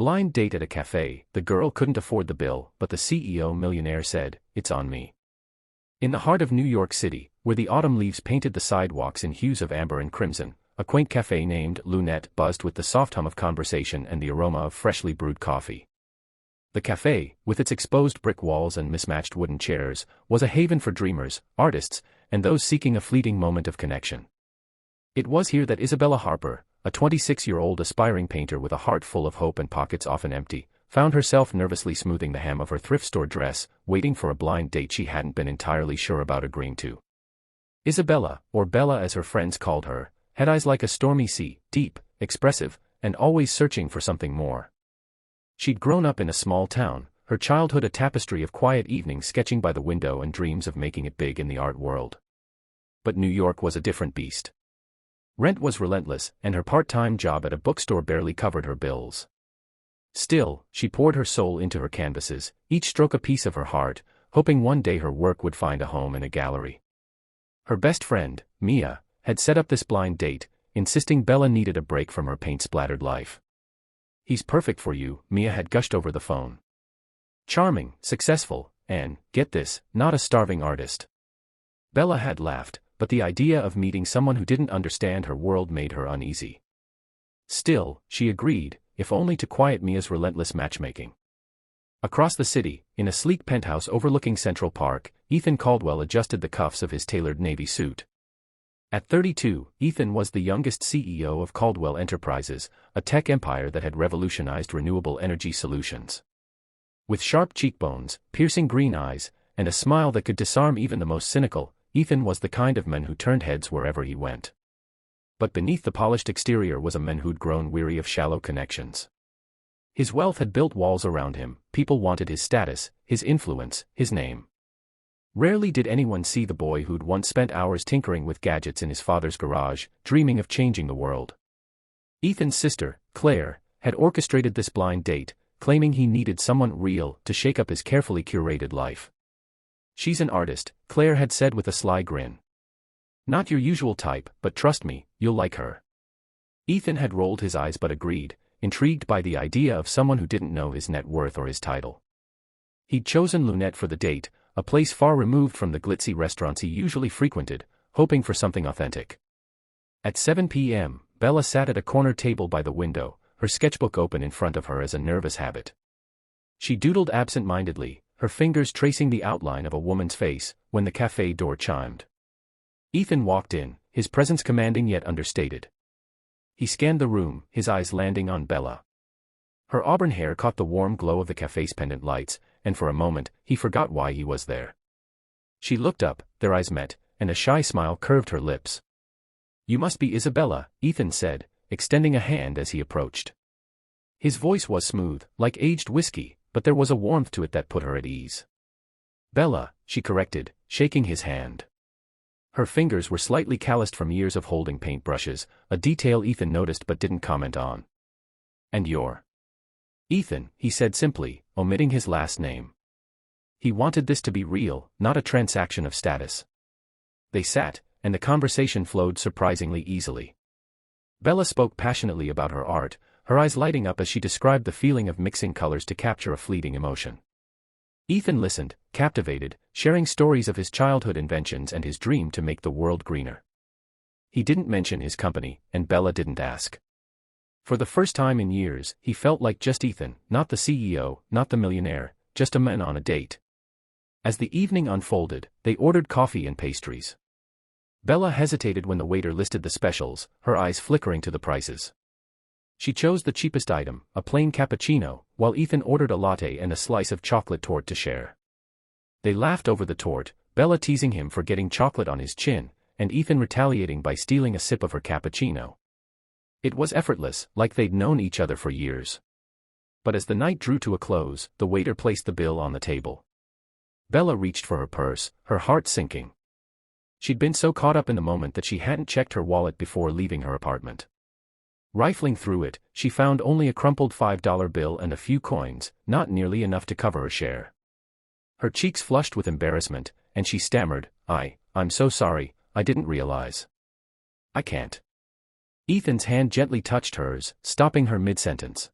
Blind date at a café. The girl couldn't afford the bill, but the CEO Millionaire said, "It's on me." In the heart of New York City, where the autumn leaves painted the sidewalks in hues of amber and crimson, a quaint café named Lunette buzzed with the soft hum of conversation and the aroma of freshly brewed coffee. The café, with its exposed brick walls and mismatched wooden chairs, was a haven for dreamers, artists, and those seeking a fleeting moment of connection. It was here that Isabella Harper, a 26-year-old aspiring painter with a heart full of hope and pockets often empty, found herself nervously smoothing the hem of her thrift store dress, waiting for a blind date she hadn't been entirely sure about agreeing to. Isabella, or Bella as her friends called her, had eyes like a stormy sea, deep, expressive, and always searching for something more. She'd grown up in a small town, her childhood a tapestry of quiet evenings sketching by the window and dreams of making it big in the art world. But New York was a different beast. Rent was relentless, and her part-time job at a bookstore barely covered her bills. Still, she poured her soul into her canvases, each stroke a piece of her heart, hoping one day her work would find a home in a gallery. Her best friend, Mia, had set up this blind date, insisting Bella needed a break from her paint-splattered life. "He's perfect for you," Mia had gushed over the phone. "Charming, successful, and, get this, not a starving artist." Bella had laughed, but the idea of meeting someone who didn't understand her world made her uneasy. Still, she agreed, if only to quiet Mia's relentless matchmaking. Across the city, in a sleek penthouse overlooking Central Park, Ethan Caldwell adjusted the cuffs of his tailored navy suit. At 32, Ethan was the youngest CEO of Caldwell Enterprises, a tech empire that had revolutionized renewable energy solutions. With sharp cheekbones, piercing green eyes, and a smile that could disarm even the most cynical, Ethan was the kind of man who turned heads wherever he went. But beneath the polished exterior was a man who'd grown weary of shallow connections. His wealth had built walls around him, people wanted his status, his influence, his name. Rarely did anyone see the boy who'd once spent hours tinkering with gadgets in his father's garage, dreaming of changing the world. Ethan's sister, Claire, had orchestrated this blind date, claiming he needed someone real to shake up his carefully curated life. "She's an artist," Claire had said with a sly grin. "Not your usual type, but trust me, you'll like her." Ethan had rolled his eyes but agreed, intrigued by the idea of someone who didn't know his net worth or his title. He'd chosen Lunette for the date, a place far removed from the glitzy restaurants he usually frequented, hoping for something authentic. At 7 p.m., Bella sat at a corner table by the window, her sketchbook open in front of her as a nervous habit. She doodled absent-mindedly, her fingers tracing the outline of a woman's face, when the cafe door chimed. Ethan walked in, his presence commanding yet understated. He scanned the room, his eyes landing on Bella. Her auburn hair caught the warm glow of the cafe's pendant lights, and for a moment, he forgot why he was there. She looked up, their eyes met, and a shy smile curved her lips. "You must be Isabella," Ethan said, extending a hand as he approached. His voice was smooth, like aged whiskey, but there was a warmth to it that put her at ease. "Bella," she corrected, shaking his hand. Her fingers were slightly calloused from years of holding paintbrushes, a detail Ethan noticed but didn't comment on. "And you're?" "Ethan," he said simply, omitting his last name. He wanted this to be real, not a transaction of status. They sat, and the conversation flowed surprisingly easily. Bella spoke passionately about her art, her eyes lighting up as she described the feeling of mixing colors to capture a fleeting emotion. Ethan listened, captivated, sharing stories of his childhood inventions and his dream to make the world greener. He didn't mention his company, and Bella didn't ask. For the first time in years, he felt like just Ethan, not the CEO, not the millionaire, just a man on a date. As the evening unfolded, they ordered coffee and pastries. Bella hesitated when the waiter listed the specials, her eyes flickering to the prices. She chose the cheapest item, a plain cappuccino, while Ethan ordered a latte and a slice of chocolate torte to share. They laughed over the torte, Bella teasing him for getting chocolate on his chin, and Ethan retaliating by stealing a sip of her cappuccino. It was effortless, like they'd known each other for years. But as the night drew to a close, the waiter placed the bill on the table. Bella reached for her purse, her heart sinking. She'd been so caught up in the moment that she hadn't checked her wallet before leaving her apartment. Rifling through it, she found only a crumpled $5 bill and a few coins, not nearly enough to cover her share. Her cheeks flushed with embarrassment, and she stammered, I'm so sorry, I didn't realize. I can't." Ethan's hand gently touched hers, stopping her mid-sentence.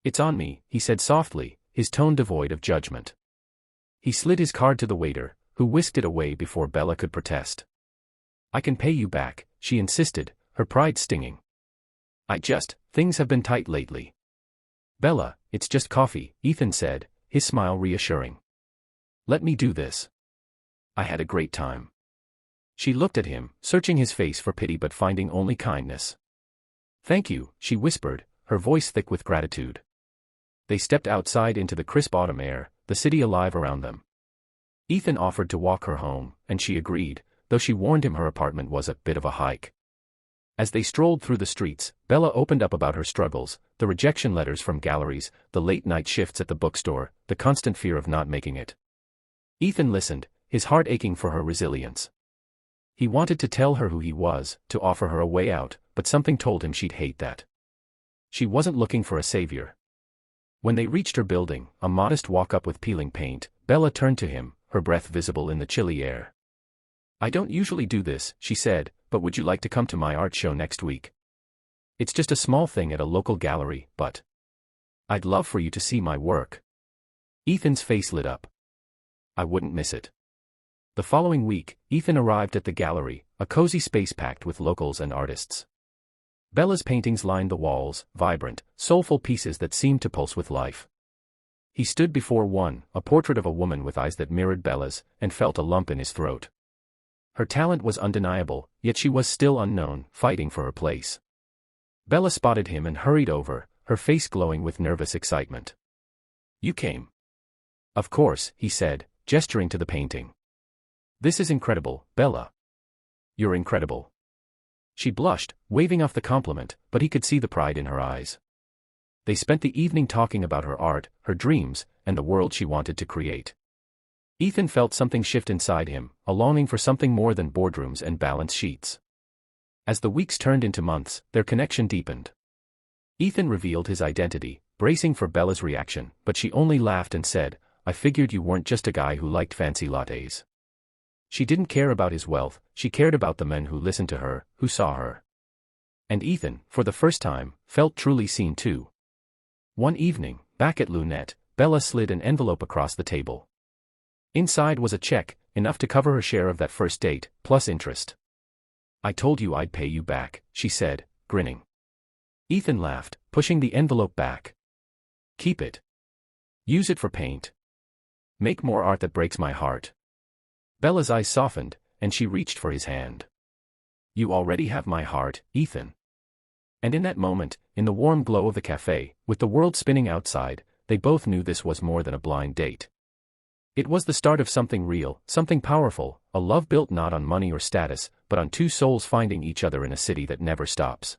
It's on me, he said softly, his tone devoid of judgment. He slid his card to the waiter, who whisked it away before Bella could protest. I can pay you back, she insisted, her pride stinging. Things have been tight lately. Bella, it's just coffee, Ethan said, his smile reassuring. Let me do this. I had a great time. She looked at him, searching his face for pity but finding only kindness. Thank you, she whispered, her voice thick with gratitude. They stepped outside into the crisp autumn air, the city alive around them. Ethan offered to walk her home, and she agreed, though she warned him her apartment was a bit of a hike. As they strolled through the streets, Bella opened up about her struggles, the rejection letters from galleries, the late-night shifts at the bookstore, the constant fear of not making it. Ethan listened, his heart aching for her resilience. He wanted to tell her who he was, to offer her a way out, but something told him she'd hate that. She wasn't looking for a savior. When they reached her building, a modest walk-up with peeling paint, Bella turned to him, her breath visible in the chilly air. I don't usually do this, she said, but would you like to come to my art show next week? It's just a small thing at a local gallery, but I'd love for you to see my work. Ethan's face lit up. I wouldn't miss it. The following week, Ethan arrived at the gallery, a cozy space packed with locals and artists. Bella's paintings lined the walls, vibrant, soulful pieces that seemed to pulse with life. He stood before one, a portrait of a woman with eyes that mirrored Bella's, and felt a lump in his throat. Her talent was undeniable, yet she was still unknown, fighting for her place. Bella spotted him and hurried over, her face glowing with nervous excitement. You came. Of course, he said, gesturing to the painting. This is incredible, Bella. You're incredible. She blushed, waving off the compliment, but he could see the pride in her eyes. They spent the evening talking about her art, her dreams, and the world she wanted to create. Ethan felt something shift inside him, a longing for something more than boardrooms and balance sheets. As the weeks turned into months, their connection deepened. Ethan revealed his identity, bracing for Bella's reaction, but she only laughed and said, I figured you weren't just a guy who liked fancy lattes. She didn't care about his wealth, she cared about the men who listened to her, who saw her. And Ethan, for the first time, felt truly seen too. One evening, back at Lunette, Bella slid an envelope across the table. Inside was a check, enough to cover her share of that first date, plus interest. I told you I'd pay you back, she said, grinning. Ethan laughed, pushing the envelope back. Keep it. Use it for paint. Make more art that breaks my heart. Bella's eyes softened, and she reached for his hand. You already have my heart, Ethan. And in that moment, in the warm glow of the café, with the world spinning outside, they both knew this was more than a blind date. It was the start of something real, something powerful, a love built not on money or status, but on two souls finding each other in a city that never stops.